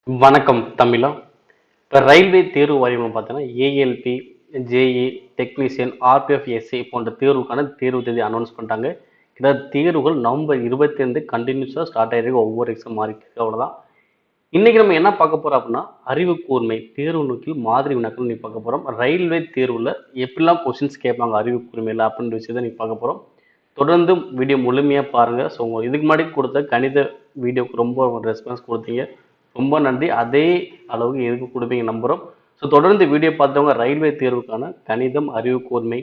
வணக்கம் தமிழா. இப்போ ரயில்வே தேர்வு வாரியம் பார்த்தீங்கன்னா ALP, JE, technician, RPF, SI போன்ற தேர்வுக்கான தேர்வு தேதி அனௌன்ஸ் பண்ணிட்டாங்க. கிட்டத்தட்ட தேர்வுகள் நவம்பர் 25 கண்டினியூஸாக ஸ்டார்ட் ஆகிருக்கு. ஒவ்வொரு எக்ஸாம் மாறிட்டு இருக்கு, அவ்வளோதான். இன்னைக்கு நம்ம என்ன பார்க்க போறோம் அப்படின்னா அறிவு கூர்மை தேர்வு நோக்கில் மாதிரி வினாக்கள் நீ பார்க்க போறோம். ரயில்வே தேர்வில் எப்படிலாம் கொஸ்டின்ஸ் கேட்பாங்க அறிவு கூர்மையில் அப்படின்ற விஷயத்தை நீ பார்க்க போறோம். தொடர்ந்து வீடியோ முழுமையாக பாருங்க. ஸோ இதுக்கு முன்னாடி கொடுத்த கணித வீடியோக்கு ரொம்ப ரெஸ்பான்ஸ் கொடுத்தீங்க, ரொம்ப நன்றி. அதே அளவுக்கு எதுக்கு கொடுப்பீங்க நம்புகிறோம். ஸோ தொடர்ந்து வீடியோ பார்த்தவங்க ரயில்வே தேர்வுக்கான கணிதம், அறிவு கூர்மை,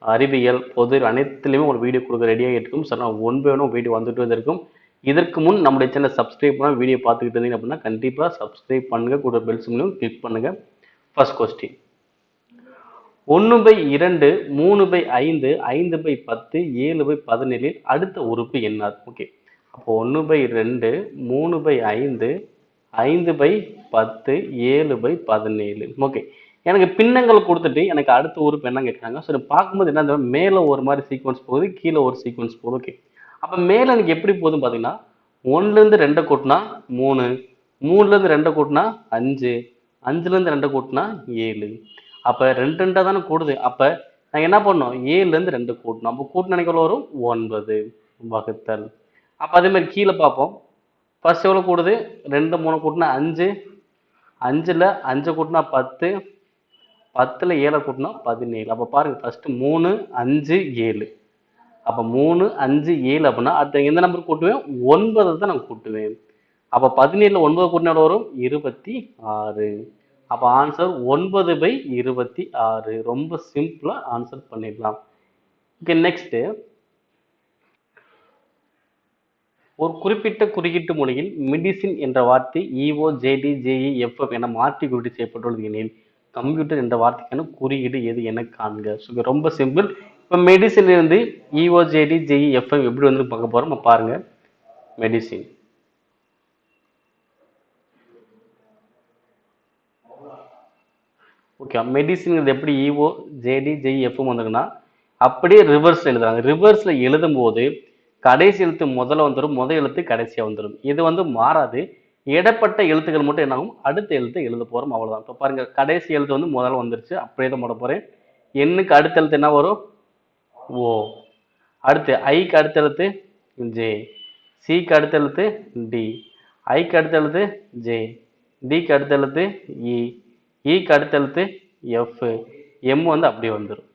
அறிவியல், பொது அனைத்துலேயுமே ஒரு வீடியோ கொடுக்க ரெடியாக இருக்கும். சார் நான் ஒன் பை ஒன் வீடியோ வந்துட்டு இருக்கும். இதற்கு முன் நம்முடைய சேனல் சப்ஸ்கிரைப் பண்ணால் வீடியோ பார்த்துக்கிட்டு இருந்தீங்க அப்படின்னா கண்டிப்பாக சப்ஸ்கிரைப் பண்ணுங்க, கூட பெல் சிம்லையும் கிளிக் பண்ணுங்க. ஃபர்ஸ்ட் கொஸ்டின், 1/2, 3/5, 5/10, 7/17 அடுத்த உறுப்பு என்ன? ஓகே, அப்போ 1/2, 3/5, 5/10, 7/17. ஓகே, எனக்கு பின்னங்கள் கொடுத்துட்டு எனக்கு அடுத்த உறுப்பு என்ன கேட்குறாங்க. ஸோ பார்க்கும்போது என்ன, மேலே ஒரு மாதிரி சீக்வன்ஸ் போகுது, கீழே ஒரு சீக்வன்ஸ் போகுது. ஓகே, அப்போ மேலே எனக்கு எப்படி போகுதுன்னு பார்த்தீங்கன்னா 1லேருந்து 2 கூட்டினா 3, 3லேருந்து 2 கூட்டினா 5, 5லேருந்து 2 கூட்டினா 7. அப்போ 2 2 தானே கூடுது. அப்போ நான் என்ன பண்ணோம், 7லேருந்து 2 கூட்டணும். அப்போ கூட்டின எனக்கு எவ்வளோ வரும், 9 வகுத்தல். அப்போ அதே மாதிரி கீழே பார்ப்போம். ஃபர்ஸ்ட் எவ்வளோ கூடுது, 2 3 கூட்டினா 5, 5ல் 5 கூட்டினா 10, 10ல் 7 கூட்டினா 17. அப்போ பாருங்க, ஃபர்ஸ்ட் 3 5 7. அப்போ 3 5 7 அப்படின்னா அடுத்த எந்த நம்பர் கூட்டுவேன், 9 தான் நான் கூட்டுவேன். அப்போ 17ல் 9 கூட்டினா எவ்வளோ வரும், 26. அப்போ ஆன்சர் 9/26. ரொம்ப சிம்பிளா ஆன்சர் பண்ணிடலாம். ஓகே, நெக்ஸ்ட், ஒரு குறிப்பிட்ட குறியீட்டு மொழியில் மெடிசின் என்ற வார்த்தை இஓ ஜேடி ஜேஇ எஃப்எஃப் என மாற்றி குறியீடு செய்யப்பட்டுள்ளது எனில் கம்ப்யூட்டர் என்ற வார்த்தைக்கான குறியீடு எது என காண்க. ஸோ ரொம்ப சிம்பிள். இப்போ மெடிசின்ல இருந்து இஓ ஜேடி ஜேஇ எஃப்எஃப் எப்படி வந்து பார்க்க போறோம் பாருங்க. மெடிசின், ஓகே, மெடிசின் எப்படி இஓ ஜேடி ஜேஇ எஃப்எம் வந்துருக்குன்னா அப்படியே ரிவர்ஸ் எழுதுறாங்க. ரிவர்ஸ்ல எழுதும் போது கடைசி எழுத்து முதல்ல வந்துடும், முதல் எழுத்து கடைசியா வந்துடும். இது வந்து மாறாது. இடப்பட்ட எழுத்துக்கள் மட்டும் என்ன ஆகும், அடுத்த எழுத்து எழுத போறோம், அவ்வளவுதான். இப்போ பாருங்க, கடைசி எழுத்து வந்து முதல்ல வந்துருச்சு, அப்படியே தான் போட போறேன். எண்ணுக்கு அடுத்த எழுத்து என்ன வரும், ஓ. அடுத்து ஐக்கு அடுத்த எழுத்து ஜே, சிக்கு அடுத்த எழுத்து டி, ஐக்கு அடுத்த எழுத்து ஜே, டிக்கு அடுத்த எழுத்து இ, இக்கு அடுத்த எழுத்து எஃப், எம் வந்து அப்படியே வந்துடும்.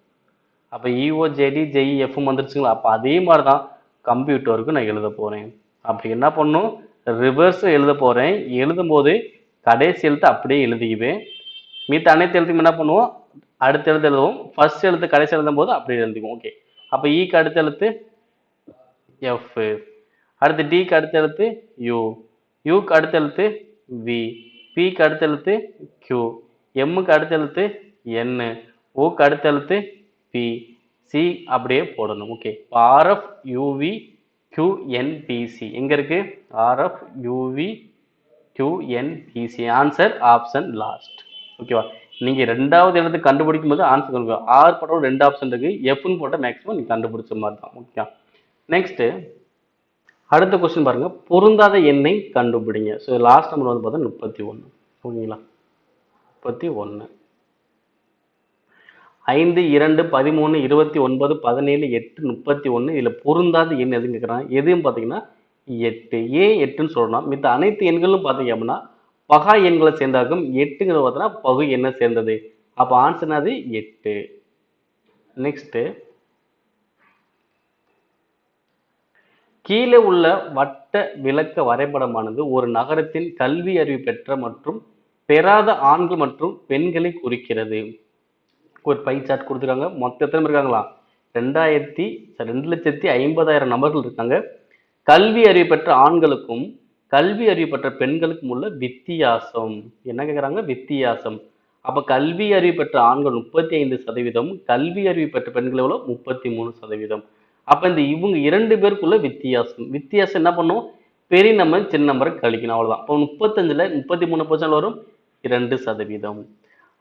அப்போ இஓ ஜேடி ஜேஇ எஃப்எம் வந்துருச்சுங்களா. அப்போ அதே மாதிரி தான் கம்ப்யூட்டருக்கு நான் எழுத போகிறேன். அப்படி என்ன பண்ணும், ரிவர்ஸ் எழுத போகிறேன். எழுதும் போது கடைசி எழுத்து அப்படியே எழுதிக்குவேன். மீத்த அனைத்து எழுத்துக்கும் என்ன பண்ணுவோம், அடுத்த எழுத்து எழுதுவோம். ஃபர்ஸ்ட் எழுத்து கடைசி எழுதும் போது அப்படியே எழுதிக்குவோம். ஓகே, அப்போ இக்கு அடுத்த எழுத்து எஃப், அடுத்து டிக்கு அடுத்த எழுத்து யூ, யூக்கு அடுத்த எழுத்து வி, பிக்கு அடுத்த எழுத்து கியூ, எம்முக்கு அடுத்த எழுத்து என், ஓக்கு அடுத்த எழுத்து பி, சி அப்படியே போடணும். ஓகே, ஆர்எஃப் யூவி கியூஎன்பிசி எங்க இருக்கு, RF UV QNPC. Answer option last. ஓகேவா, நீங்க ரெண்டாவது எழுத்து கண்டுபிடிக்கும் போது ஆன்சர் சொல்லுங்க. ஆர் போட்ட ரெண்டு ஆப்ஷன் இருக்கு, எஃப்னு போட்ட மேக்ஸிமம் நீங்க கண்டுபிடிச்ச மாதிரி தான். ஓகே, நெக்ஸ்ட் அடுத்த கொஸ்டின் பாருங்க, பொருந்தாத எண்ணை கண்டுபிடிங்க. ஸோ லாஸ்ட் நம்பர் வந்து பார்த்தா 31. ஓகேங்களா, 31, 5 2 13 29 17 8 31. இதில் பொருந்தாத எண் எதுன்னு கேட்குறாங்க. எதுன்னு பார்த்தீங்கன்னா 8. ஏன் 8ன்னு சொல்லணும், மித்த அனைத்து எண்களும் பார்த்தீங்க அப்படின்னா பகா எண்களை சேர்ந்தாக்கும். 8ங்கிறது பார்த்தீங்கன்னா பகு எண்ணை சேர்ந்தது. அப்போ ஆன்சர் அது 8. நெக்ஸ்ட், கீழே உள்ள வட்ட விளக்க வரைபடமானது ஒரு நகரத்தின் கல்வி அறிவு பெற்ற மற்றும் பெறாத ஆண்கள் மற்றும் பெண்களை குறிக்கிறது. ஒரு பை சார்ட் கொடுத்துருக்காங்க. மொத்த எத்தனை இருக்காங்களா, 2,50,000 நபர்கள் இருக்காங்க. கல்வி அறிவு பெற்ற ஆண்களுக்கும் கல்வி அறிவு பெற்ற பெண்களுக்கும் உள்ள வித்தியாசம் என்ன கேட்குறாங்க, வித்தியாசம். அப்போ கல்வி அறிவு பெற்ற ஆண்கள் 35%, கல்வி அறிவு பெற்ற பெண்கள் எவ்வளோ, 33%. அப்போ இந்த இவங்க 2 பேருக்குள்ள வித்தியாசம். வித்தியாசம் என்ன பண்ணும், பெரிய நம்பர் சின்ன நம்பரை கழிக்கணும், அவ்வளோதான். அப்போ 35ல் 33% வரும், 2%.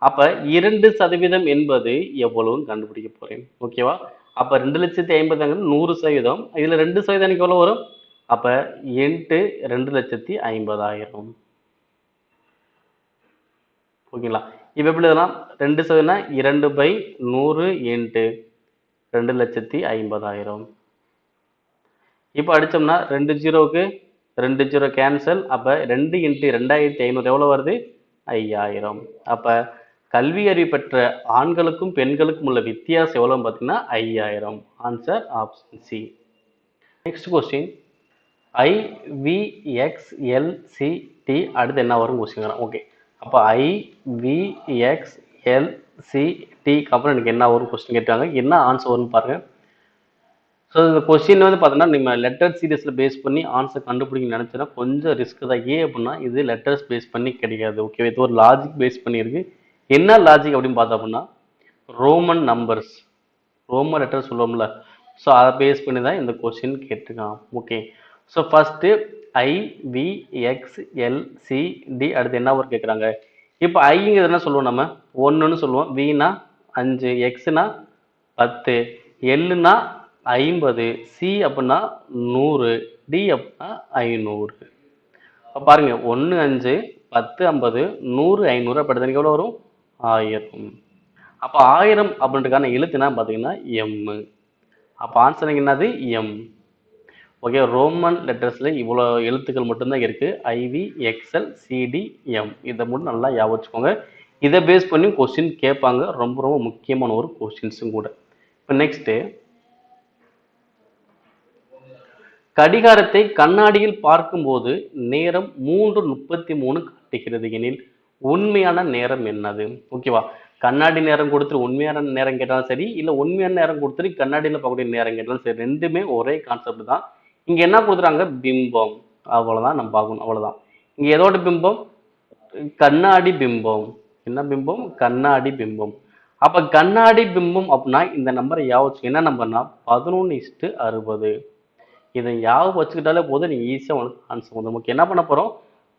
அப்ப 2% என்பது எவ்வளவுன்னு கண்டுபிடிக்க போறேன். ஓகேவா, அப்ப 2,50,000 100%. இதுல 2% எவ்வளவு வரும், அப்ப 8 2,50,000. ஓகேங்களா? இப்போ எப்படி எழுதலாம்? 2 2/100 இன்ட்டு 2,50,000. இப்போ அடிச்சோம்னா 2 ஜீரோவுக்கு 2 ஜீரோ கேன்சல். அப்போ 2 இன்ட்டு 2,500 எவ்வளோ வருது? 5,000. அப்போ கல்வி அறிவு பெற்ற ஆண்களுக்கும் பெண்களுக்கும் உள்ள வித்தியாசம் எவ்வளோன்னு பார்த்தீங்கன்னா 5,000. Answer option C. Next question IVXLCT அடுத்து என்ன வரும் கொஸ்டின். ஓகே, அப்போ IVXLCTக்கு அப்புறம் எனக்கு என்ன வரும் கொஸ்டின் கேட்டாங்க. என்ன ஆன்சர் வரும்னு பாருங்க. ஸோ இந்த கொஸ்டின் வந்து பார்த்தீங்கன்னா நம்ம லெட்டர் சீரீஸில் பேஸ் பண்ணி ஆன்சர் கண்டுபிடிக்க நினச்சோன்னா கொஞ்சம் ரிஸ்க் தான். ஏன் அப்படின்னா இது லெட்டர்ஸ் பேஸ் பண்ணி கிடையாது. ஓகே, இது ஒரு லாஜிக் பேஸ் பண்ணியிருக்கு. என்ன லாஜிக் அப்படின்னு பார்த்தோம் அப்படின்னா ரோமன் நம்பர்ஸ், ரோமன் லெட்டர் சொல்லுவோம்ல, ஸோ அதை பேஸ் பண்ணி தான் இந்த கொஸ்டின் கேட்டிருக்கான். ஓகே, ஸோ ஃபஸ்ட்டு IVXLCD அடுத்து என்ன ஒரு கேட்குறாங்க. இப்போ ஐங்கிறது என்ன சொல்லுவோம், நம்ம 1ன்னு சொல்லுவோம், வினா 5, எக்ஸ்னா 10, எல்லுனா 50, சி அப்படின்னா 100, டி அப்படின்னா 500. இப்போ பாருங்க 1 5 10 50 100 500 அப்படி எடுத்தா எவ்வளோ வரும்? 1000. அப்போ 1000 அப்படின்றதுக்கான எழுத்துனா பார்த்தீங்கன்னா எம். அப்போ ஆன்சர் என்னது? எம். ஓகே, ரோமன் லெட்டர்ஸில் இவ்வளோ எழுத்துக்கள் மட்டும்தான் இருக்குது. IVXLCDM இதை மட்டும் நல்லா ஞாபகம் வச்சுக்கோங்க. இதை பேஸ் பண்ணி கொஸ்டின் கேட்பாங்க. ரொம்ப ரொம்ப முக்கியமான ஒரு கொஸ்டின்ஸும் கூட. இப்போ நெக்ஸ்ட்டு கடிகாரத்தை கண்ணாடியில் பார்க்கும்போது நேரம் 3:33 காட்டுகிறது எனில் உண்மையான நேரம் என்னது? ஓகேவா, கண்ணாடி நேரம் கொடுத்துட்டு உண்மையான நேரம் கேட்டாலும் சரி, இல்லை உண்மையான நேரம் கொடுத்துட்டு கண்ணாடியில் பார்க்கக்கூடிய நேரம் கேட்டாலும் சரி, ரெண்டுமே ஒரே கான்செப்ட் தான். இங்க என்ன கொடுத்துறாங்க? பிம்பம். அவ்வளவுதான் நம்ம பார்க்கணும். அவ்வளவுதான். இங்க எதோட பிம்பம்? கண்ணாடி பிம்பம். என்ன பிம்பம்? கண்ணாடி பிம்பம். அப்ப கண்ணாடி பிம்பம் அப்படின்னா இந்த நம்பரை ஞாபகம் என்ன நம்பர்னா 11:60. இதை ஞாபகம் வச்சுக்கிட்டாலே போதும், நீங்க ஈஸியா உங்களுக்கு ஆன்சர் வந்து. நமக்கு என்ன பண்ண போறோம்?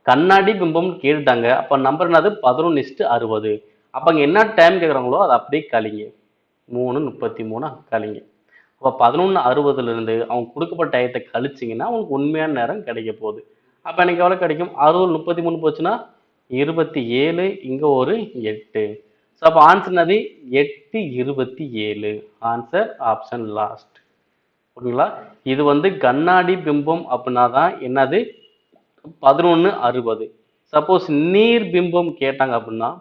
கண்ணாடி பிம்பம் கேட்டுட்டாங்க. அப்ப நம்பர் என்னது? 11:60. அப்ப அங்க என்ன டைம் கேட்குறாங்களோ அதை அப்படியே கழிங்க. 3:33 கழிங்க. அப்போ 11:60 இருந்து அவங்க கொடுக்கப்பட்ட டயத்தை கழிச்சிங்கன்னா உங்களுக்கு உண்மையான நேரம் கிடைக்க போகுது. அப்போ எனக்கு எவ்வளோ கிடைக்கும்? 60 33 போச்சுன்னா 27, இங்கே ஒரு 8. ஸோ அப்போ ஆன்சர் என்னது? 8:27. Answer option last. ஓகேங்களா, இது வந்து கண்ணாடி பிம்பம் அப்படின்னா தான் என்னது? 11:60. சப்போஸ் நீர் பிம்பம் கேட்டாங்க அப்படின்னா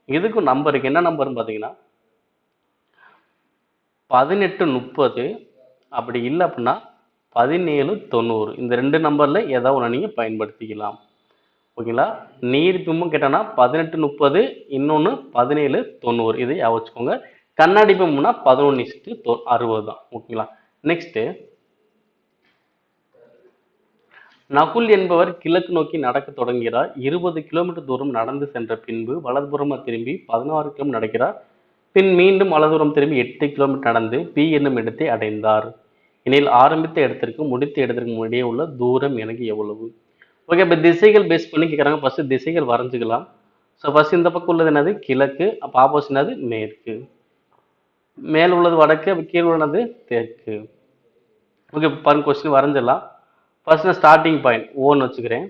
இதுக்கும் நம்பருக்கு என்ன நம்பர்னு பார்த்தீங்கன்னா 18:30, அப்படி இல்லை அப்படின்னா 17:90. இந்த ரெண்டு நம்பர்ல ஏதாவது ஒன்று நீங்க பயன்படுத்திக்கலாம். ஓகேங்களா, நீர் பிம்பம் கேட்டானா 18:30, இன்னொன்று 17:90. இதை ஞாபகம் வச்சுக்கோங்க. கண்ணாடி பிம்பம்னா 11:60 தான். ஓகேங்களா, நெக்ஸ்ட் நகுல் என்பவர் கிழக்கு நோக்கி நடக்க தொடங்குகிறார். 20 கிலோமீட்டர் தூரம் நடந்து சென்ற பின்பு வலதுபுறமா திரும்பி 16 கிலோமீட்டர் நடக்கிறார். பின் மீண்டும் வலதுபுறம் திரும்பி 8 கிலோமீட்டர் நடந்து பி என்னும் இடத்தை அடைந்தார் எனில் ஆரம்பித்த இடத்திற்கும் முடித்த இடத்திற்கும் இடையே உள்ள தூரம் எனக்கு எவ்வளவு? ஓகே, இப்போ திசைகள் பேஸ் பண்ணி கேட்குறாங்க. ஃபர்ஸ்ட் திசைகள் வரைஞ்சிக்கலாம். ஸோ ஃபர்ஸ்ட் இந்த பக்கம் உள்ளது என்னது? கிழக்கு. அப்போ ஆப்போசிட் என்னது? மேற்கு. மேல் உள்ளது வடக்கு, அப்போ கீழே உள்ளது தெற்கு. ஓகே, பாருங்க கொஸ்டின் வரைஞ்சிடலாம். ஃபர்ஸ்ட் நான் ஸ்டார்டிங் பாயிண்ட் ஓன்னு வச்சுக்கிறேன்.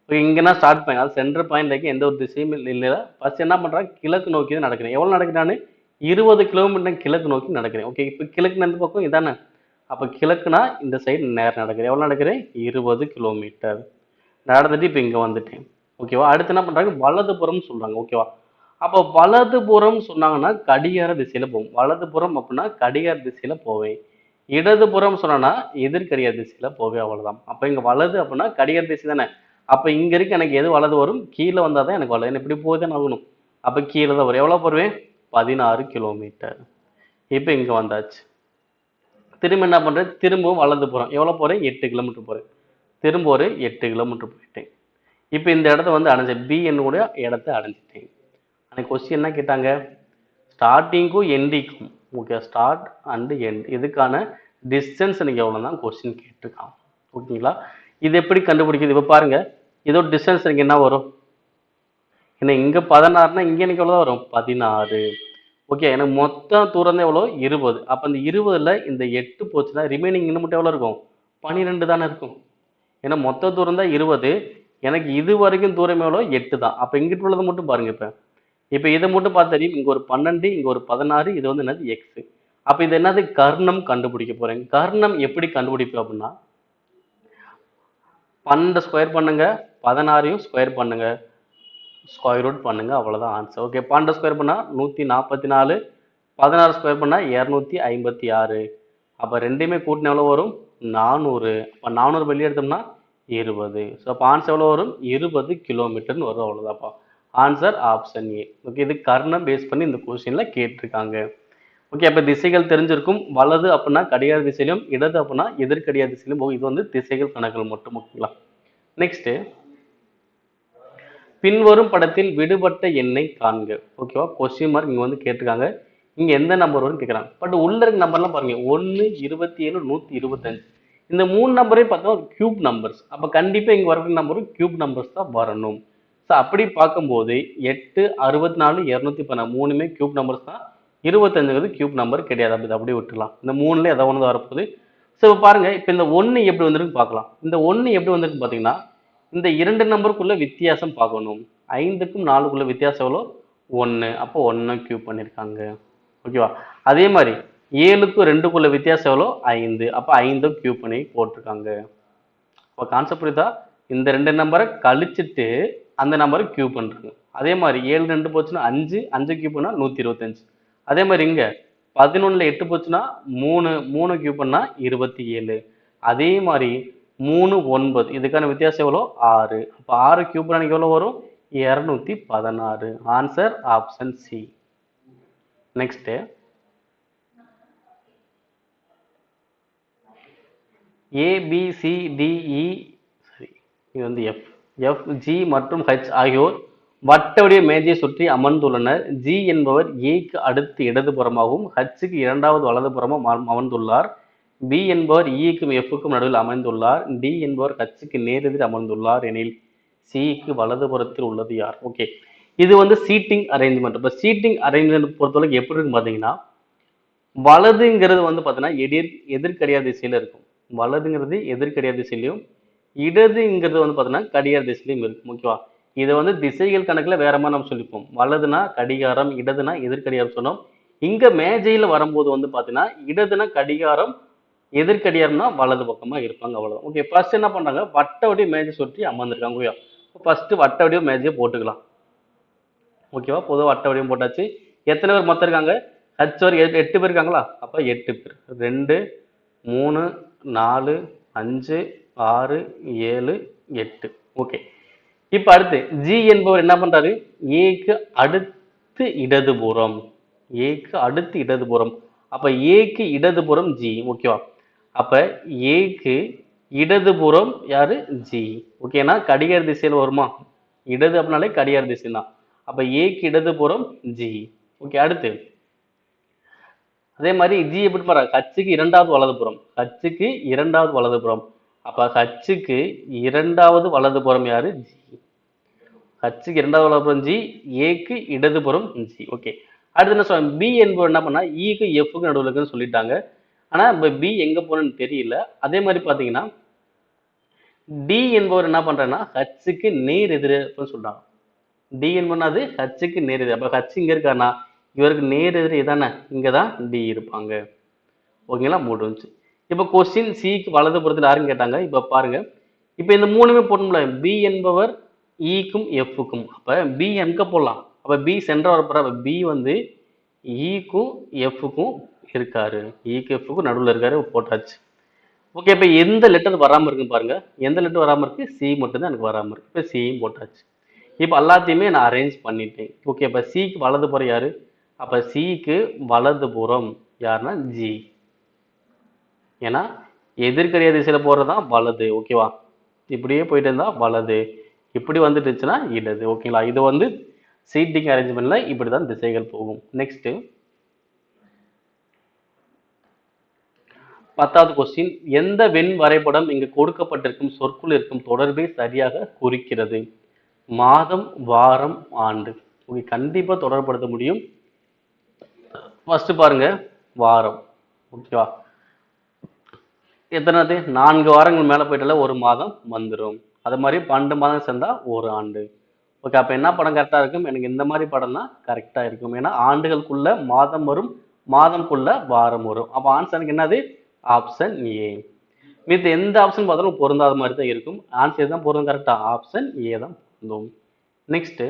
இப்போ இங்கன்னா ஸ்டார்ட் பாயிண்ட், அது சென்டர் பாயிண்ட் வைக்க எந்த ஒரு திசையும் இல்லை. ஃபர்ஸ்ட் என்ன பண்ணுறேன்? கிழக்கு நோக்கி தான் நடக்கிறேன். எவ்வளோ நடக்கிறேன்? நான் 20 கிலோமீட்டர் கிழக்கு நோக்கி நடக்கிறேன். ஓகே, இப்போ கிழக்கு எந்த பக்கம்? இதானே. அப்போ கிழக்குனா இந்த சைடு நேரம் நடக்கிறேன். எவ்வளோ நடக்கிறேன்? 20 கிலோமீட்டர் நடந்துட்டு இப்போ இங்கே வந்துட்டேன். ஓகேவா, அடுத்து என்ன பண்ணுறாங்க? வலதுபுறம் சொல்கிறாங்க. ஓகேவா, அப்போ வலதுபுறம் சொன்னாங்கன்னா கடிகார திசையில் போகும். வலதுபுறம் அப்படின்னா கடிகார திசையில் போவேன். இடதுபுறம் சொன்னா எதிர்கடிகார திசையில போவே. அவ்வளவுதான். அப்ப இங்க வலது அப்படின்னா கடிகார திசை தானே. அப்ப இங்க இருக்கு எனக்கு எது வலது வரும்? கீழே வந்தாதான் எனக்கு வலது. இப்படி போகுதுன்னு ஆகணும். அப்ப கீழே தான் வரும். எவ்வளவு போடுவேன்? 16 கிலோமீட்டர். இப்ப இங்க வந்தாச்சு. திரும்ப என்ன பண்றேன்? திரும்பவும் வலதுபுறம் எவ்வளவு போறேன்? 8 கிலோமீட்டர் போறேன். திரும்ப ஒரு 8 கிலோமீட்டர் போயிட்டேன். இப்ப இந்த இடத்த வந்து அடைஞ்சேன். பி என்னுடைய இடத்தை அடைஞ்சிட்டேன். அன்னைக்கு கொஸ்டின் என்ன கேட்டாங்க? ஸ்டார்டிங்கும் எண்டிங்கும். ஓகே, ஸ்டார்ட் அண்ட் எண்ட் இதுக்கான டிஸ்டன்ஸ் எனக்கு எவ்வளோ தான் கொஸ்டின் கேட்டிருக்கான். ஓகேங்களா, இது எப்படி கண்டுபிடிக்குது? இப்போ பாருங்க, இதோட டிஸ்டன்ஸ் எனக்கு என்ன வரும்? ஏன்னா இங்கே 16னா இங்கே எனக்கு எவ்வளோ வரும்? 16. ஓகே, எனக்கு மொத்த தூரம் தான் எவ்வளோ? 20. அப்போ இந்த 20ல் இந்த 8 போச்சுன்னா ரிமைனிங் இன்னும் மட்டும் எவ்வளோ இருக்கும்? 12 தானே இருக்கும். ஏன்னா மொத்த தூரம் தான் 20. எனக்கு இது வரைக்கும் தூரம் எவ்வளோ 8 தான். அப்ப இங்கிட்டு உள்ளது மட்டும் பாருங்க இப்ப. இப்ப இதை மட்டும் பார்த்தா தெரியும். இங்க ஒரு 12, இங்க ஒரு 16, இது வந்து என்னது எக்ஸ். அப்ப இது என்னது கர்ணம் கண்டுபிடிக்க போறேன். கர்ணம் எப்படி கண்டுபிடிப்பேன் அப்படின்னா 12 ஸ்கொயர் பண்ணுங்க, 16யும் ஸ்கொயர் பண்ணுங்க, ஸ்கொயர் ரூட் பண்ணுங்க, அவ்வளவுதான் ஆன்சர். ஓகே, 12 ஸ்கொயர் பண்ணா 144, 16 ஸ்கொயர் பண்ணா 256. அப்ப ரெண்டையுமே கூட்டினா எவ்வளவு வரும்? 400. அப்ப 400 வெளியே எடுத்தோம்னா 20. ஸோ அப்போ ஆன்சர் எவ்வளோ வரும்? 20 கிலோமீட்டர்னு வரும், அவ்வளோதான்ப்பா. Answer option A. ஓகே, இது கர்ணம் பேஸ் பண்ணி இந்த கொஸ்டின்ல கேட்டிருக்காங்க. ஓகே, அப்ப திசைகள் தெரிஞ்சிருக்கும். வலது அப்படின்னா கடிகார திசையிலும், இடது அப்படின்னா எதிர்கடிகார திசையிலும் போகும். இது வந்து திசைகள் கணக்குகள் மட்டும். ஓகேங்களா? நெக்ஸ்ட், பின்வரும் படத்தில் விடுபட்ட எண்ணை காண்க. ஓகேவா? கொஸ்டின் மார்க் இங்க வந்து கேட்டிருக்காங்க. இங்க எந்த நம்பர் வரும்னு கேட்குறாங்க. பட் உள்ள இருக்க நம்பர்லாம் பாருங்க, 1, 27, 125. இந்த 3 நம்பரே பார்த்தோம் கியூப் நம்பர்ஸ். அப்ப கண்டிப்பா இங்க வரக்கூடிய நம்பரும் கியூப் நம்பர்ஸ் தான் வரணும். ஸோ அப்படி பார்க்கும்போது 8, 64, 216 மூணுமே கியூப் நம்பர்ஸ் தான். 25ங்கிறது கியூப் நம்பர் கிடையாது. அப்படி அப்படியே விட்டுலாம். இந்த மூணுல ஏதாவது ஒன்று வரப்போகுது. ஸோ பாருங்க, இப்போ இந்த 1 எப்படி வந்திருக்கு பார்க்கலாம். இந்த 1 எப்படி வந்திருக்கு பார்த்தீங்கன்னா, இந்த 2 நம்பருக்குள்ள வித்தியாசம் பார்க்கணும். 5க்கும் 4க்குள்ள வித்தியாசம் எவ்வளோ? 1. அப்போ 1 கியூப் பண்ணியிருக்காங்க. ஓகேவா? அதே மாதிரி 7க்கும் 2க்குள்ள வித்தியாசம் எவ்வளோ? 5. அப்போ 5 கியூப் பண்ணி போட்டிருக்காங்க. இப்போ கான்செப்ட் புரியுதா? இந்த 2 நம்பரை கழிச்சிட்டு அந்த நம்பரை கியூப் பண்ணுறாங்க. அதே மாதிரி 7 2 போச்சுன்னா 5, 5 கியூப் பண்ணா 125. அதே மாதிரி இங்க 11ல 8 போச்சுன்னா 3 கியூப் பண்ணா 27. அதே மாதிரி 3 9, இதுக்கான வித்தியாசம் எவ்வளோ? 6. அப்போ 6 கியூப் பண்ணா எவ்வளோ வரும்? 216. Answer option C. Next, ABCDE, சரி, இது வந்து F, G மற்றும் H ஆகியோர் வட்ட வடிவ மேஜையை சுற்றி அமர்ந்துள்ளனர். G என்பவர் ஏக்கு அடுத்து இடதுபுறமாகவும் ஹச்சுக்கு இரண்டாவது வலதுபுறமும் அமர்ந்துள்ளார். B என்பவர் ஈக்கும் எஃப்க்கும் நடுவில் அமைந்துள்ளார். D என்பவர் ஹச்சுக்கு நேரெதிர் அமர்ந்துள்ளார் எனில் சிக்கு வலதுபுறத்தில் உள்ளது யார்? ஓகே, இது வந்து சீட்டிங் அரேஞ்ச்மெண்ட். இப்போ சீட்டிங் அரேஞ்ச்மெண்ட் பொறுத்தவரைக்கும் எப்படி இருக்குன்னு பார்த்தீங்கன்னா, வலதுங்கிறது வந்து பார்த்தீங்கன்னா எதிர்கடியார திசையில இருக்கும். வலதுங்கிறது எதிர்கடியார திசையிலையும், இடதுங்கிறது வந்து பார்த்தீங்கன்னா கடிகார திசையிலையும் இருக்கும். ஓகேவா? இதை வந்து திசைகள் கணக்குல வேற மாதிரி நம்ம சொல்லிப்போம். வலதுனா கடிகாரம், இடதுனா எதிர்கடிகாரம் சொன்னோம். இங்க மேஜையில வரும்போது வந்து பார்த்தீங்கன்னா இடதுனா கடிகாரம், எதிர்கடியாரம்னா வலது பக்கமா இருப்பாங்க, அவ்வளவுதான். ஓகே, ஃபர்ஸ்ட் என்ன பண்றாங்க? வட்ட வடிவ மேஜை சுற்றி அமர்ந்திருக்காங்க. ஓகேவா? ஃபர்ஸ்ட் வட்ட வடிவ மேஜையை போட்டுக்கலாம். ஓகேவா? பொதுவாக வட்ட வடிவம் போட்டாச்சு. எத்தனை பேர் மொத்தம் இருக்காங்க? ஹச் ஒரு 8 பேர் இருக்காங்களா? அப்ப 8 பேர். 2, 3, 4, 5, 6, 7, 8. ஓகே, இப்ப அடுத்து ஜி என்பவர் என்ன பண்றாரு? ஏக்கு அடுத்து இடதுபுறம். ஏக்கு அடுத்து இடதுபுறம். அப்ப ஏக்கு இடதுபுறம் ஜி. ஓகேவா? அப்ப ஏக்கு இடதுபுறம் யாரு? ஜி. ஓகேனா கடிகார திசையில வருமா? இடது அப்படின்னாலே கடிகார திசை தான். அப்ப ஏக்கு இடதுபுறம் ஜி. ஓகே, அடுத்து அதே மாதிரி ஜி எப்படி பாருங்க, ஹச்சுக்கு இரண்டாவது வலதுபுறம். ஹச்சுக்கு இரண்டாவது வலதுபுறம். அப்ப ஹச்சுக்கு இரண்டாவது வலதுபுறம் யாரு? ஜி. ஹச்சுக்கு இரண்டாவது வலதுபுறம் ஜி, ஏக்கு இடதுபுறம் ஜி. ஓகே, அடுத்து என்ன சொல்ல? பி என்பவர் என்ன பண்ணா ஈக்கு எஃப்க்கு நடுவில் இருக்குன்னு சொல்லிட்டாங்க. ஆனா இப்ப பி எங்க போறன்னு தெரியல. அதே மாதிரி பாத்தீங்கன்னா டி என்பவர் என்ன பண்றேன்னா ஹச்சுக்கு நேர் எதிர்ப்புன்னு சொல்றாங்க. டி என்பது ஹச்சுக்கு நேர் எதிர். அப்ப ஹச் இங்க இருக்காருன்னா இவருக்கு நேர் எதிர் இதானே, இங்கதான் டி இருப்பாங்க. ஓகேங்களா? முடிஞ்சு. இப்ப கொஸ்டின் சிக்கு வலதுபுறத்தில் யாருன்னு கேட்டாங்க. இப்ப பாருங்க, இப்ப இந்த மூணுமே போட்டோம்ல, பி என்பவர் ஈக்கும் எஃப்க்கும். அப்ப பி எங்க போடலாம்? அப்ப பி சென்டர் வரப்போற. அப்ப பி வந்து ஈக்கும் எஃப்க்கும் இருக்காரு. ஈக்கு எஃப்க்கும் நடுவில் இருக்காரு, போட்டாச்சு. ஓகே, இப்ப எந்த லெட்டர் வராம இருக்குன்னு பாருங்க. எந்த லெட்டர் வராம இருக்கு? சி மட்டும் தான் எனக்கு வராம இருக்கு. இப்ப சியும் போட்டாச்சு. இப்ப எல்லாத்தையுமே நான் அரேஞ்ச் பண்ணிட்டேன். ஓகே, அப்ப சிக்கு வலதுபுறம் யாரு? அப்ப சிக்கு வலதுபுறம் யாருன்னா ஜி. ஏன்னா எதிர்கடிய திசையில போறதுதான் வலது. ஓகேவா? இப்படியே போயிட்டு இருந்தா வலது, இப்படி வந்துட்டுச்சுன்னா இடது. ஓகேங்களா? இது வந்து சீட்டிங் அரேஞ்ச்மெண்ட்ல இப்படிதான் திசைகள் போகும். நெக்ஸ்ட் 10வது கொஸ்டின், எந்த வெண் வரைபடம் இங்கு கொடுக்கப்பட்டிருக்கும் சொற்குள் இருக்கும் தொடர்பை சரியாக குறிக்கிறது? மாதம், வாரம், ஆண்டு. ஓகே, கண்டிப்பா தொடர்படுத்த முடியும். ஃபர்ஸ்ட் பாருங்க, வாரம். ஓகேவா? எத்தனாவது? 4 வாரங்கள் மேல போயிட்டால ஒரு மாதம் வந்துடும். அது மாதிரி 12 மாதம் சேர்ந்தா ஒரு ஆண்டு. ஓகே, அப்ப என்ன படம் கரெக்டா இருக்கும்? எனக்கு இந்த மாதிரி படம் தான் கரெக்டா இருக்கும். ஏன்னா ஆண்டுகளுக்குள்ள மாதம் வரும், மாதம்குள்ள வாரம் வரும். அப்ப ஆன்சருக்கு என்னது? Option A. மீது எந்த ஆப்ஷன் பார்த்தாலும் பொருந்தாத மாதிரி தான் இருக்கும். ஆன்சர் தான் பொருந்தும். கரெக்டா? ஆப்ஷன் ஏ தான் பொருந்தும். நெக்ஸ்ட்,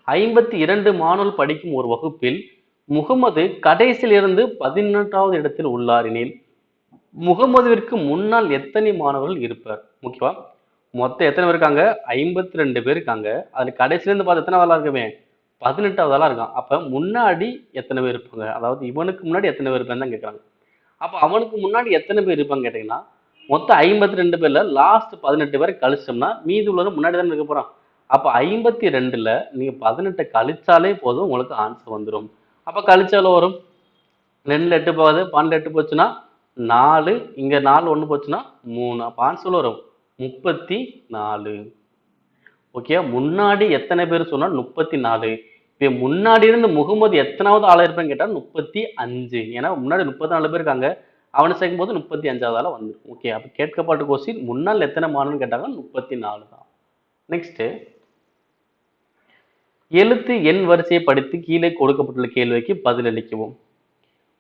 52 மாணவர்கள் படிக்கும் ஒரு வகுப்பில் முகமது கடைசியிலிருந்து 18வது இடத்தில் உள்ளார் எனில் முகமதுவிற்கு முன்னால் எத்தனை மாணவர்கள் இருப்பார்? ஓகேவா? மொத்தம் எத்தனை பேர் இருக்காங்க? 52 பேர் இருக்காங்க. அதுல கடைசில இருந்து பார்த்து எத்தனை ஆளா இருக்குமே? 18வது ஆளா இருக்கான். அப்ப முன்னாடி எத்தனை பேர் இருப்பாங்க? அதாவது இவனுக்கு முன்னாடி எத்தனை பேர் இருப்பாங்க தான் கேட்கறாங்க. அப்ப அவனுக்கு முன்னாடி எத்தனை பேர் இருப்பாங்க கேட்டீங்கன்னா, மொத்தம் 52 பேர்ல லாஸ்ட் 18 பேரை கழிச்சோம்னா மீதி உள்ளவங்க முன்னாடி தானே இருக்க போறான். அப்ப 52ல நீங்க 18 கழிச்சாலே போதும், உங்களுக்கு ஆன்சர் வந்துடும். அப்ப கழிச்சாலும் வரும். 2 8 போகாது, 12 8 போச்சுன்னா 4, இங்க 4 1 போச்சுன்னா 3. அப்ப ஆன்சர் வரும் 34. ஓகே, முன்னாடி எத்தனை பேர் சொன்னா 34. இப்ப முன்னாடி இருந்து முகமது எத்தனாவது ஆளா இருப்பான்னு கேட்டா 35. ஏன்னா முன்னாடி 34 பேர் இருக்காங்க, அவனை சேர்க்கும் போது 35வது ஆளா வந்துடும். ஓகே, அப்ப கேட்கப்பட்ட கொஸ்டின் முன்னால் எத்தனை மாணவன் கேட்டாங்க? 34 தான். நெக்ஸ்ட், எழுத்து எண் வரிசையை படித்து கீழே கொடுக்கப்பட்டுள்ள கேள்விக்கு பதிலளிக்கவும்.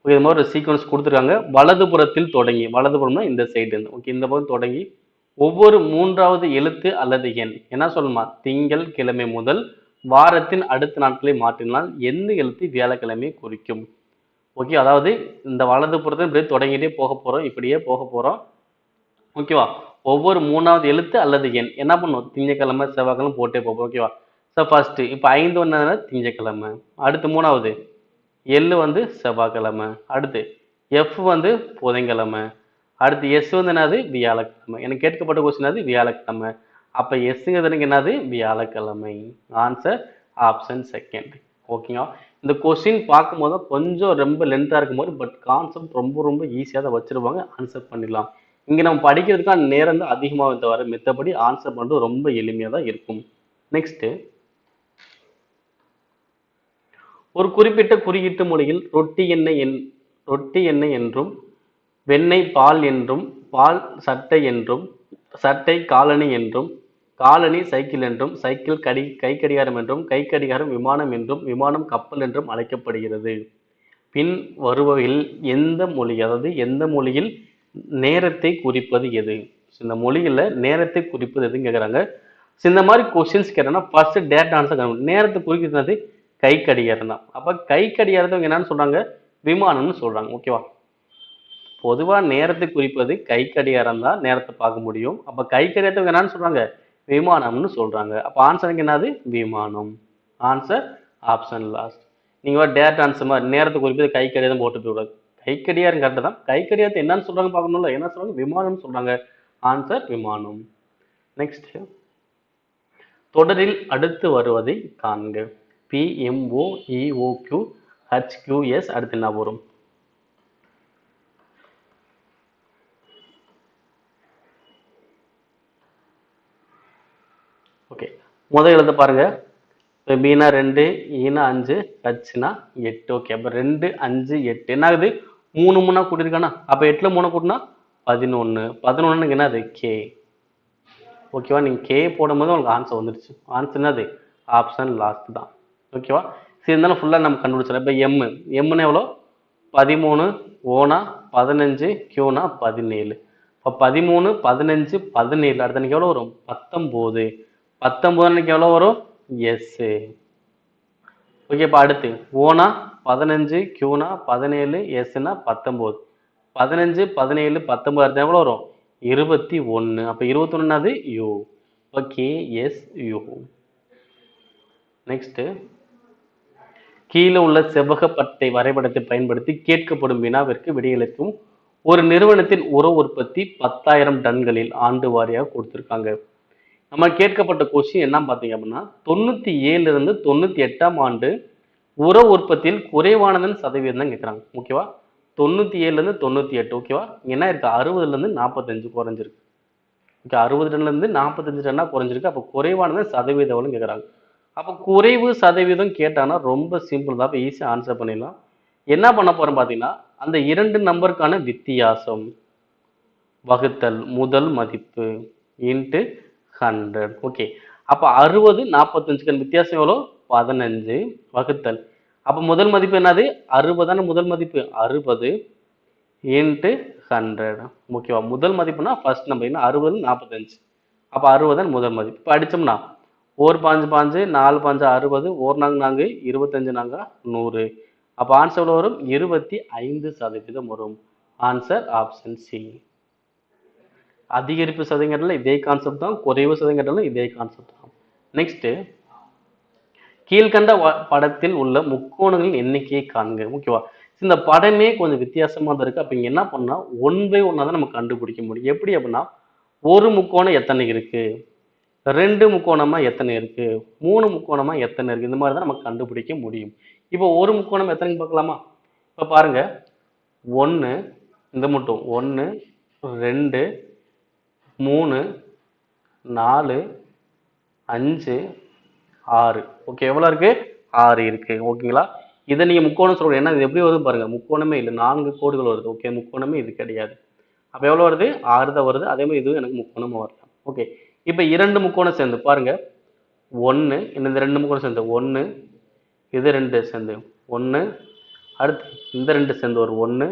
இது மாதிரி ஒரு சீக்வன்ஸ் கொடுத்துருக்காங்க. வலதுபுறத்தில் தொடங்கி, வலதுபுறம்னா இந்த சைடு இருந்து, ஓகே, இந்த பக்கம் தொடங்கி ஒவ்வொரு 3வது எழுத்து அல்லது எண் என்ன சொல்லணுமா? திங்கள் கிழமை முதல் வாரத்தின் அடுத்த நாட்களை மாற்றினால் எந்த எழுத்து வியாழக்கிழமையை குறிக்கும்? ஓகே, அதாவது இந்த வலதுபுறத்தில் இப்படியே தொடங்கிட்டே போக போறோம், இப்படியே போக போறோம். ஓகேவா? ஒவ்வொரு 3வது எழுத்து அல்லது எண் என்ன பண்ணும்? திங்கக்கிழமை செவ்வாய்க்கிழமை போட்டே போகும். ஓகேவா? ஸோ ஃபர்ஸ்ட் இப்போ 5 ஒன்று திங்கக்கிழமை, அடுத்து 3வது எல் வந்து செவ்வாய்க்கிழமை, அடுத்து எஃப் வந்து புதன்கிழமை, அடுத்து எஸ் வந்து என்னது? வியாழக்கிழமை. எனக்கு கேட்கப்பட்ட கொஸ்டின் அது வியாழக்கிழமை. அப்ப எஸ்ங்கிறது என்னது? வியாழக்கிழமை. Answer option second. ஓகேங்களா? இந்த கொஸ்டின் பார்க்கும்போது கொஞ்சம் ரொம்ப லென்த்தா இருக்கும் போது, பட் கான்செப்ட் ரொம்ப ரொம்ப ஈஸியாக தான் வச்சிருப்பாங்க, ஆன்சர் பண்ணிடலாம். இங்க நம்ம படிக்கிறதுக்கான நேரம் தான் அதிகமாக தவிர மித்தபடி ஆன்சர் பண்ணுறது ரொம்ப எளிமையாக தான் இருக்கும். நெக்ஸ்ட், ஒரு குறிப்பிட்ட குறியீட்டு மொழியில் ரொட்டி எண்ணெய் என்றும், வெண்ணெய் பால் என்றும், பால் சட்டை என்றும், சட்டை காலணி என்றும், காலணி சைக்கிள் என்றும், சைக்கிள் கை கடிகாரம் என்றும், கை கடிகாரம் விமானம் என்றும், விமானம் கப்பல் என்றும் அழைக்கப்படுகிறது. பின் வருபவையில் எந்த மொழி, அதாவது எந்த மொழியில் நேரத்தை குறிப்பது எது? இந்த மொழியில நேரத்தை குறிப்பது எதுன்னு கேட்குறாங்க. இந்த மாதிரி கொஸ்டின்ஸ் கேட்டோம்னா ஃபர்ஸ்ட் டேரக்ட் ஆன்சர். நேரத்தை குறிக்கிறது கை கடிகாரம் தான். அப்ப கை கடிகாரத்தை என்னன்னு சொல்றாங்க? விமானம்னு சொல்றாங்க. ஓகேவா? பொதுவா நேரத்தை குறிப்பது கை கடிகாரம் தான் நேரத்தை பார்க்க முடியும். அப்ப கை கடிகாரத்தை என்னன்னு சொல்றாங்க? விமானம்னு சொல்றாங்க. அப்ப ஆன்சருக்கு என்னது? விமானம். Answer option last. நீங்க டேரக்ட் ஆன்சர் மாதிரி நேரத்தை குறிப்பது கை கடிகாரம் போட்டு போயிடாது. கை கடிகாரம் கரெக்ட் தான். கை கடிகாரத்தை என்னன்னு சொல்றாங்க பார்க்கணும்ல? என்ன சொல்றாங்க? விமானம்னு சொல்றாங்க. ஆன்சர் விமானம். நெக்ஸ்ட், தொடரில் அடுத்து வருவதை காண்க. PMOEOQHQS அடுத்து என்ன வரும்? ஓகே, முதல் எழுத பாருங்க. இப்போ பீனா 2, ஈனா 5, ஹச்னா 8. ஓகே, அப்போ 2 5 8 என்ன ஆகுது? 3 3 கூட்டியிருக்கானா? அப்போ 8ல் 3 கூட்டினா 11. 11க்கு என்னது? கே. ஓகேவா? நீங்கள் கே போடும்போது உங்களுக்கு ஆன்சர் வந்துடுச்சு. ஆன்சர் என்னது? ஆப்ஷன் லாஸ்ட் தான். ஓகேவா? சரி, இருந்தாலும் ஃபுல்லாக நம்ம கண்டுபிடிச்சிடலாம். இப்போ எம்னு எவ்வளோ? 13, ஓனா 15, கியூனா 17. இப்போ 13 15 17 அடுத்த அன்னைக்கு எவ்வளோ வரும்? 19. 19 அன்னைக்கு எவ்வளோ வரும்? எஸ். ஓகே, இப்போ அடுத்து ஓனா 15, கியூனா 17, எஸ்னா 19. 15 17 19 அடுத்து எவ்வளோ வரும்? 21. அப்போ 21 U. Okay, S U. Next, கீழே உள்ள செவ்வக பட்டை வரைபடத்தை பயன்படுத்தி கேட்கப்படும் வினாவிற்கு விடையளிக்கும். ஒரு நிறுவனத்தின் உர உற்பத்தி 10,000 டன்களில் ஆண்டு வாரியாக கொடுத்திருக்காங்க. நம்ம கேட்கப்பட்ட கொஸ்டின் என்ன பார்த்தீங்க அப்படின்னா, 97 இருந்து 98ஆம் ஆண்டு உர உற்பத்தியில் குறைவானதன் சதவீதம் தான் கேட்குறாங்க. ஓகேவா? 97 இருந்து 98. ஓகேவா? என்ன இருக்கு? 60ல இருந்து 45 குறைஞ்சிருக்கு. ஓகே, 60 டன்ல இருந்து 45 டன்னா குறைஞ்சிருக்கு. அப்போ குறைவானதன் சதவீதம் எவ்வளோன்னு கேட்குறாங்க. அப்போ குறைவு சதவீதம் கேட்டாங்கன்னா ரொம்ப சிம்பிள் தான். அப்போ ஈஸியாக ஆன்சர் பண்ணிடலாம். என்ன பண்ண போறோம் பார்த்தீங்கன்னா, அந்த 2 நம்பருக்கான வித்தியாசம். வகுத்தல் முதல் மதிப்பு இன்ட்டு 100. ஓகே, அப்போ 60 45க்கு வித்தியாசம் எவ்வளோ? 15 வகுத்தல். அப்போ முதல் மதிப்பு என்னது? 60 தானே முதல் மதிப்பு. 60 இன்ட்டு 100. ஓகேவா? முதல் மதிப்புனா ஃபர்ஸ்ட் நம்ம என்ன 60 45. அப்போ 60 தான் முதல் மதிப்பு. இப்போ அடிச்சோம்னா ஒரு 5 5 4 5 60 ஒரு நாங்க 25 நாங்க 100. அப்போ ஆன்சர் எவ்வளோ வரும்? 25% வரும். Answer option C. அதிகரிப்பு சதவீதத்தில் இதே கான்செப்ட் தான், குறைவு சதவீதத்தில் இதே கான்செப்ட் தான். நெக்ஸ்ட், கீழ்கண்ட படத்தில் உள்ள முக்கோணங்களின் எண்ணிக்கையை காண்க. ஓகேவா? இந்த படமே கொஞ்சம் வித்தியாசமா தான் இருக்கு. அப்ப இங்க என்ன பண்ணா 1 பை 1 தான் நம்ம கண்டுபிடிக்க முடியும். எப்படி அப்படின்னா, ஒரு முக்கோணம் எத்தனை இருக்கு, 2 முக்கோணமா எத்தனை இருக்கு, 3 முக்கோணமா எத்தனை இருக்கு, இந்த மாதிரி தான் நம்ம கண்டுபிடிக்க முடியும். இப்போ ஒரு முக்கோணம் எத்தனைன்னு பார்க்கலாமா? இப்ப பாருங்க, 1 இந்த மட்டும் 1 2 3 4 5 6. ஓகே, எவ்வளோ இருக்கு? 6 இருக்கு. ஓகேங்களா? இதை நீங்க முக்கோணம் சொல்றீங்க. ஏன்னா இது எப்படி வருது பாருங்க, முக்கோணமே இல்லை, 4 கோடுகள் வருது. ஓகே, முக்கோணமே இது கிடையாது. அப்ப எவ்வளவு வருது? 6 தான் வருது. அதே மாதிரி இதுவும் எனக்கு முக்கோணமா வரலாம். ஓகே, இப்ப 2 முக்கோணம் சேர்ந்து பாருங்க, 1 இந்த 2 முக்கோணம் சேர்ந்து 1, இது 2 சேர்ந்து 1, அடுத்து இந்த 2 சேர்ந்து ஒரு 1,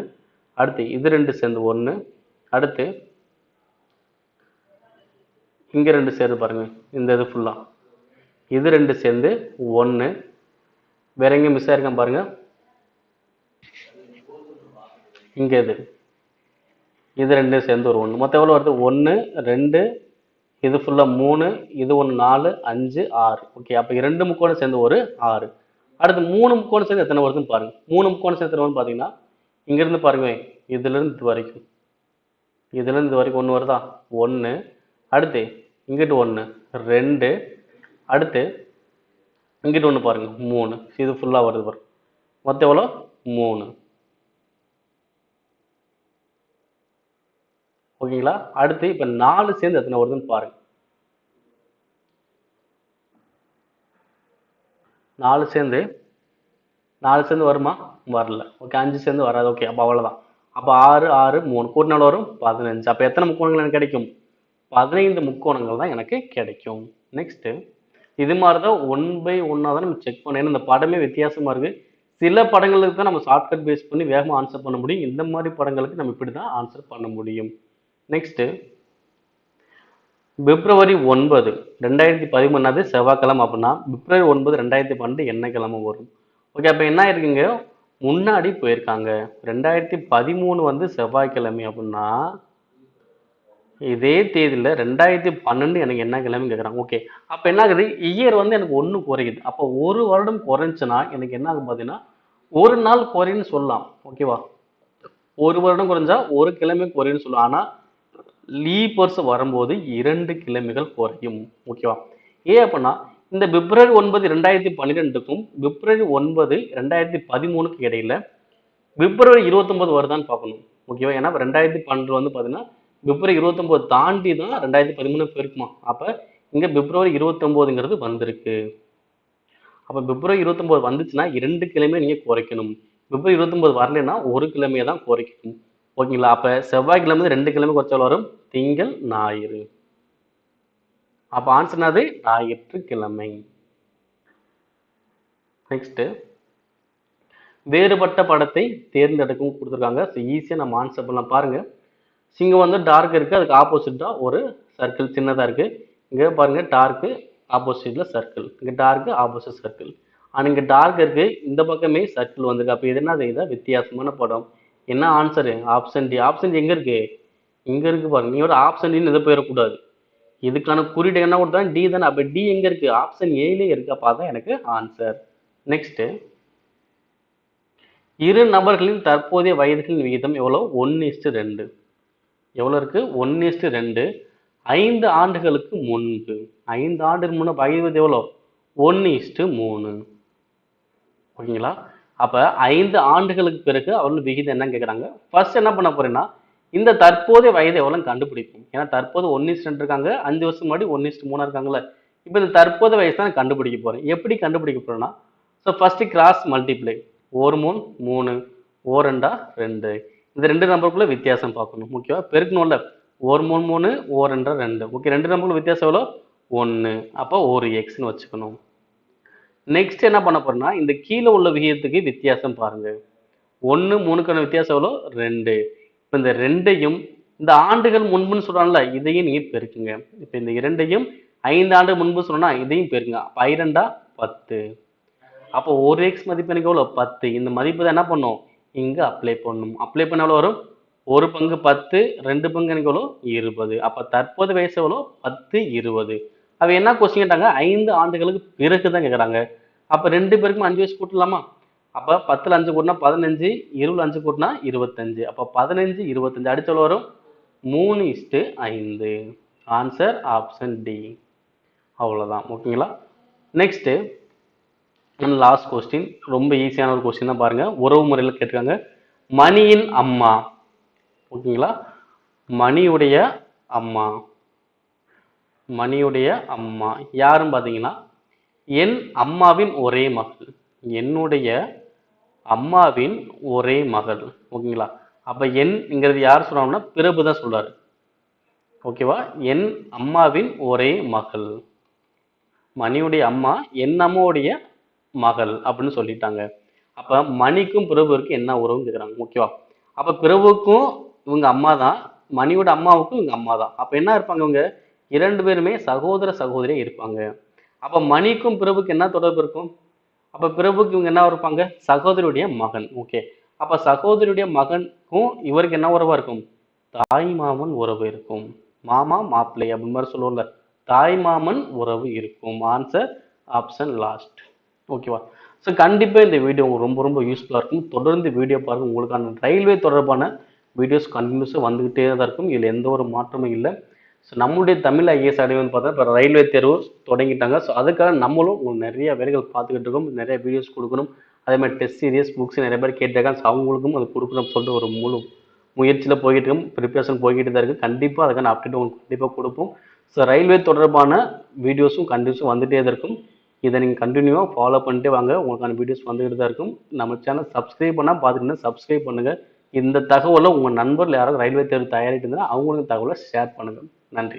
அடுத்து இது 2 சேர்ந்து 1, அடுத்து இங்க 2 சேர்ந்து பாருங்க, இந்த இது ஃபுல்லா இது 2 சேர்ந்து 1. வேற எங்க மிஸ் ஆயிருக்கான் பாருங்க, இங்க இது 2 சேர்ந்து ஒரு 1. மொத்தம் எவ்வளவு வருது? 1 2 இது ஃபுல்லா 3, இது 1 4 5 6. ஓகே, அப்ப 2 முக்கோணம் சேர்ந்து ஒரு 6. அடுத்து 3 முக்கோணம் சேர்ந்து எத்தனை வருதுன்னு பாருங்க. 3 முக்கோணம் சேர்ந்து எத்தனை பாத்தீங்கன்னா, இங்க இருந்து பாருங்க, இதுல இருந்து இது வரைக்கும், இதுல இருந்து இது வரைக்கும் 1 வருதா? 1, அடுத்து இங்கிட்டு 1 2, அடுத்து இங்கிட்டு 1 பாருங்க 3. இது ஃபுல்லா வருது பாருங்க. மொத்தம் எவ்வளோ? 3. ஓகேங்களா? அடுத்து இப்ப 4 சேர்ந்து எத்தனை வருதுன்னு பாருங்க. 4 சேர்ந்து வருமா? வரல. ஓகே, 5 சேர்ந்து வராது. ஓகே, அப்ப அவ்வளவுதான். அப்ப 6 6 3 கூட்டினால் வரும் 15. அப்ப எத்தனை முக்கோணங்கள் எனக்கு கிடைக்கும்? 15 முக்கோணங்கள் தான் எனக்கு கிடைக்கும். நெக்ஸ்ட், இது மாதிரிதான் 1 பை 1 தான் நம்ம செக் பண்ணணும். இந்த படமே வித்தியாசமா இருக்கு. சில படங்களுக்கு தான் நம்ம ஷார்ட்கட் பேஸ் பண்ணி வேகமா ஆன்சர் பண்ண முடியும். இந்த மாதிரி படங்களுக்கு நம்ம இப்படிதான் ஆன்சர் பண்ண முடியும். நெக்ஸ்ட், பிப்ரவரி 9 2013 செவ்வாய்க்கிழமை அப்படின்னா பிப்ரவரி 9 2012 என்ன கிழமை வரும்? ஓகே, அப்ப என்ன இருக்குங்க, முன்னாடி போயிருக்காங்க. 2013 செவ்வாய்க்கிழமை அப்படின்னா இதே தேதியில 2012 எனக்கு என்ன கிழமை கேட்குறாங்க. ஓகே, அப்ப என்ன ஆகுது, இயர் எனக்கு 1 குறையுது. அப்போ ஒரு வருடம் குறைஞ்சுன்னா எனக்கு என்ன ஆகும் பார்த்தீங்கன்னா, ஒரு நாள் குறைன்னு சொல்லலாம். ஓகேவா? ஒரு வருடம் குறைஞ்சா ஒரு கிழமை குறைன்னு சொல்லலாம். ஆனா லீப்பர்ஸ் வரும்போது 2 கிழமைகள் குறையும். ஓகேவா? ஏன் அப்படின்னா, இந்த பிப்ரவரி 9 2012க்கும் பிப்ரவரி 9 2013க்கு இடையில பிப்ரவரி 29 வருதான்னு பார்க்கணும். ஓகேவா? ஏன்னா 2012 பார்த்தீங்கன்னா பிப்ரவரி 29 தாண்டி தான் 2013 போயிருக்குமா. அப்ப இங்க பிப்ரவரி 29ங்கிறது வந்திருக்கு. அப்ப பிப்ரவரி 29 வந்துச்சுன்னா 2 கிழமை நீங்க குறைக்கணும். பிப்ரவரி 29 வரலைன்னா ஒரு கிழமையை தான் குறைக்கணும். ஓகேங்களா? அப்ப செவ்வாய்க்கிழமை 2 கிழமை குறைச்சால் வரும் திங்கள் ஞாயிறு. அப்ப ஆன்சர் என்னது? ஞாயிற்றுக்கிழமை. நெக்ஸ்ட், வேறுபட்ட படத்தை தேர்ந்தெடுக்கவும் கொடுத்துருக்காங்க. ஈஸியா நம்ம ஆன்சர் பண்ணலாம். பாருங்க, சிங்கம் டார்க் இருக்கு, அதுக்கு ஆப்போசிட்டா ஒரு சர்க்கிள் சின்னதா இருக்கு. இங்க பாருங்க, டார்க் ஆப்போசிட்ல சர்க்கிள், இங்க டார்க் ஆப்போசிட் சர்க்கிள். ஆனா இங்க டார்க் இருக்கு, இந்த பக்கமே சர்க்கிள் வந்திருக்கு. அப்ப இது என்ன செய்யுதா? வித்தியாசமான படம். என்ன answer? Option D. Option D எங்க இருக்கு? இங்க இருக்கு பாருங்க. நீ ஆப்ஷன் டி இதை போயிடக்கூடாது. இதுக்கான குறியீடு என்ன கொடுத்தா? டி தானே. அப்ப டி எங்க இருக்கு? ஆப்ஷன் ஏலே இருக்கு. அப்ப அதான் எனக்கு ஆன்சர். நெக்ஸ்ட், இரு நபர்களின் தற்போதைய வயதுகளின் விகிதம் எவ்வளவு? 1:2. எவ்வளவு இருக்கு? 1:2. 5 ஆண்டுகளுக்கு முன்பு, 5 ஆண்டுக்கு முன்ன வயது எவ்வளோ? 1:3. ஓகேங்களா? அப்ப 5 ஆண்டுகளுக்கு பிறகு அவர்கள் விகிதம் என்னன்னு கேட்குறாங்க. ஃபர்ஸ்ட் என்ன பண்ண போறேன்னா, இந்த தற்போதைய வயது எவ்வளோன்னு கண்டுபிடிக்கும். ஏன்னா தற்போது 1:2 இருக்காங்க, 5 வருஷம் முன்னாடி 1:3 இருக்காங்கல்ல. இப்போ இந்த தற்போதைய வயசு தான் கண்டுபிடிக்க போறேன். எப்படி கண்டுபிடிக்க போறேன்னா, ஸோ ஃபர்ஸ்ட் கிராஸ் மல்டிப்ளை. 1 3 3, 4 2 2. இந்த 2 நம்பருக்குள்ள வித்தியாசம் பார்க்கணும். ஓகேவா? பெருக்கணும்ல, ஒரு 3 3 ஒரு 2 2. ஓகே, 2 நம்பருக்கு வித்தியாசம் எவ்வளோ? 1. அப்போ ஒரு எக்ஸ்ன்னு வச்சுக்கணும். நெக்ஸ்ட் என்ன பண்ண போறோம்னா, இந்த கீழே உள்ள விகிதத்துக்கு வித்தியாசம் பாருங்க. 1 3க்கான வித்தியாசம் எவ்வளோ? 2. இப்போ இந்த 2ஐயும் இந்த ஆண்டுகள் முன்புன்னு சொல்றான்ல, இதையும் நீங்க பெருக்குங்க. இப்போ இந்த 2ஐயும் 5 ஆண்டு முன்பு சொன்னா இதையும் பெருக்குங்க. அப்போ 5 10. அப்போ ஒரு எக்ஸ் மதிப்பு எனக்கு எவ்வளோ? 10. இந்த மதிப்பு தான் என்ன பண்ணும்? இங்க அப்ளை பண்ணணும். அப்ளை பண்ண எவ்வளோ வரும்? ஒரு பங்கு 10, 2 பங்கு எனக்கு எவ்வளோ? 20. அப்ப தற்போது வயசு எவ்வளோ? 10, 20. அவ என்ன கொஸ்டின் கேட்டாங்க? 5 ஆண்டுகளுக்கு பிறகு தான் கேக்குறாங்க. அப்ப 2 பேருக்கும் 5 வயசு கூட்டலாமா? அப்ப 10ல 5 கூட்டினா 15, 20ல 5 கூட்டினா 25. அப்ப 15, 25 அடிச்சு எவ்வளோ வரும்? 3:5. Answer option D. அவ்வளவுதான். ஓகேங்களா? Next last question. ரொம்ப ஈஸியான ஒரு கொஸ்டின் தான் பாருங்க. உறவு முறையில் கேட்டிருக்காங்க. மணியின் அம்மா. ஓகேங்களா? மணியுடைய அம்மா. மணியுடைய அம்மா யாருன்னு பார்த்தீங்கன்னா, என் அம்மாவின் ஒரே மகள். என்னுடைய அம்மாவின் ஒரே மகள். ஓகேங்களா? அப்ப என்ங்கிறது யார் சொல்றாங்கன்னா பிரபு தான் சொல்றாரு. ஓகேவா? என் அம்மாவின் ஒரே மகள். மணியுடைய அம்மா என் அம்மாவுடைய மகள் அப்படின்னு சொல்லிட்டாங்க. அப்ப மணிக்கும் பிரபுவுக்கும் என்ன உறவுன்னு கேக்குறாங்க. ஓகேவா? அப்ப பிரபுவுக்கும் இவங்க அம்மா தான், மணியோட அம்மாவுக்கும் இவங்க அம்மா தான். அப்ப என்ன இருப்பாங்க இவங்க? 2 பேருமே சகோதர சகோதரியா இருப்பாங்க. அப்ப மணிக்கும் பிரபுக்கு என்ன தொடர்பு இருக்கும்? அப்ப பிரபுக்கு இவங்க என்ன இருப்பாங்க? சகோதரியுடைய மகன். ஓகே. அப்ப சகோதரியுடைய மகனுக்கும் இவருக்கு என்ன உறவா இருக்கும்? தாய் மாமன் உறவு இருக்கும். மாமா மாப்பிள்ளை அப்படி மாதிரி சொல்லுவோம்ல, தாய் மாமன் உறவு இருக்கும். Answer option last. ஓகேவா? ஸோ கண்டிப்பா இந்த வீடியோ உங்களுக்கு ரொம்ப ரொம்ப யூஸ்ஃபுல்லா இருக்கும். தொடர்ந்து வீடியோ பாருங்க. உங்களுக்கான ரயில்வே தொடர்பான வீடியோஸ் கண்டினியூஸாக வந்துகிட்டே தான் இருக்கும். இதில் எந்த ஒரு மாற்றமும் இல்லை. ஸோ நம்மளுடைய தமிழ் ஐஏஎஸ் அகாடமி வந்து பார்த்தா இப்போ ரயில்வே தேர்வு தொடங்கிட்டாங்க. ஸோ அதுக்காக நம்மளும் உங்களுக்கு நிறைய வேலைகள் பார்த்துக்கிட்டு இருக்கோம். நிறைய வீடியோஸ் கொடுக்கணும். அதே மாதிரி டெஸ்ட் சீரியஸ் புக்ஸ் நிறைய பேர் கேட்டிருக்காங்க. ஸோ அவங்களுக்கும் அது கொடுக்கணும்னு சொல்லிட்டு ஒரு முழு முயற்சியில் போய்கிட்டு இருக்கோம். ப்ரிப்பரேஷன் போய்கிட்டு தான் இருக்குது. கண்டிப்பாக அதுக்கான அப்டேட் உங்களுக்கு கண்டிப்பாக கொடுப்போம். ஸோ ரயில்வே தொடர்பான வீடியோஸும் கண்டினியூஸும் வந்துகிட்டே தான் இருக்கும். இதை நீங்கள் கண்டினியூவாக ஃபாலோ பண்ணிட்டே வாங்க. உங்களுக்கான வீடியோஸ் வந்துகிட்டு தான் இருக்கும். நம்ம சேனல் சப்ஸ்கிரைப் பண்ணால் பார்த்துக்கிட்டு சப்ஸ்கிரைப் பண்ணுங்கள். இந்த தகவலை உங்கள் நண்பர்கள் யாராவது ரயில்வே தேர்வு தயாரிட்டு இருந்தால் அவங்களுக்கு தகவலை ஷேர் பண்ணுங்கள். நன்றி.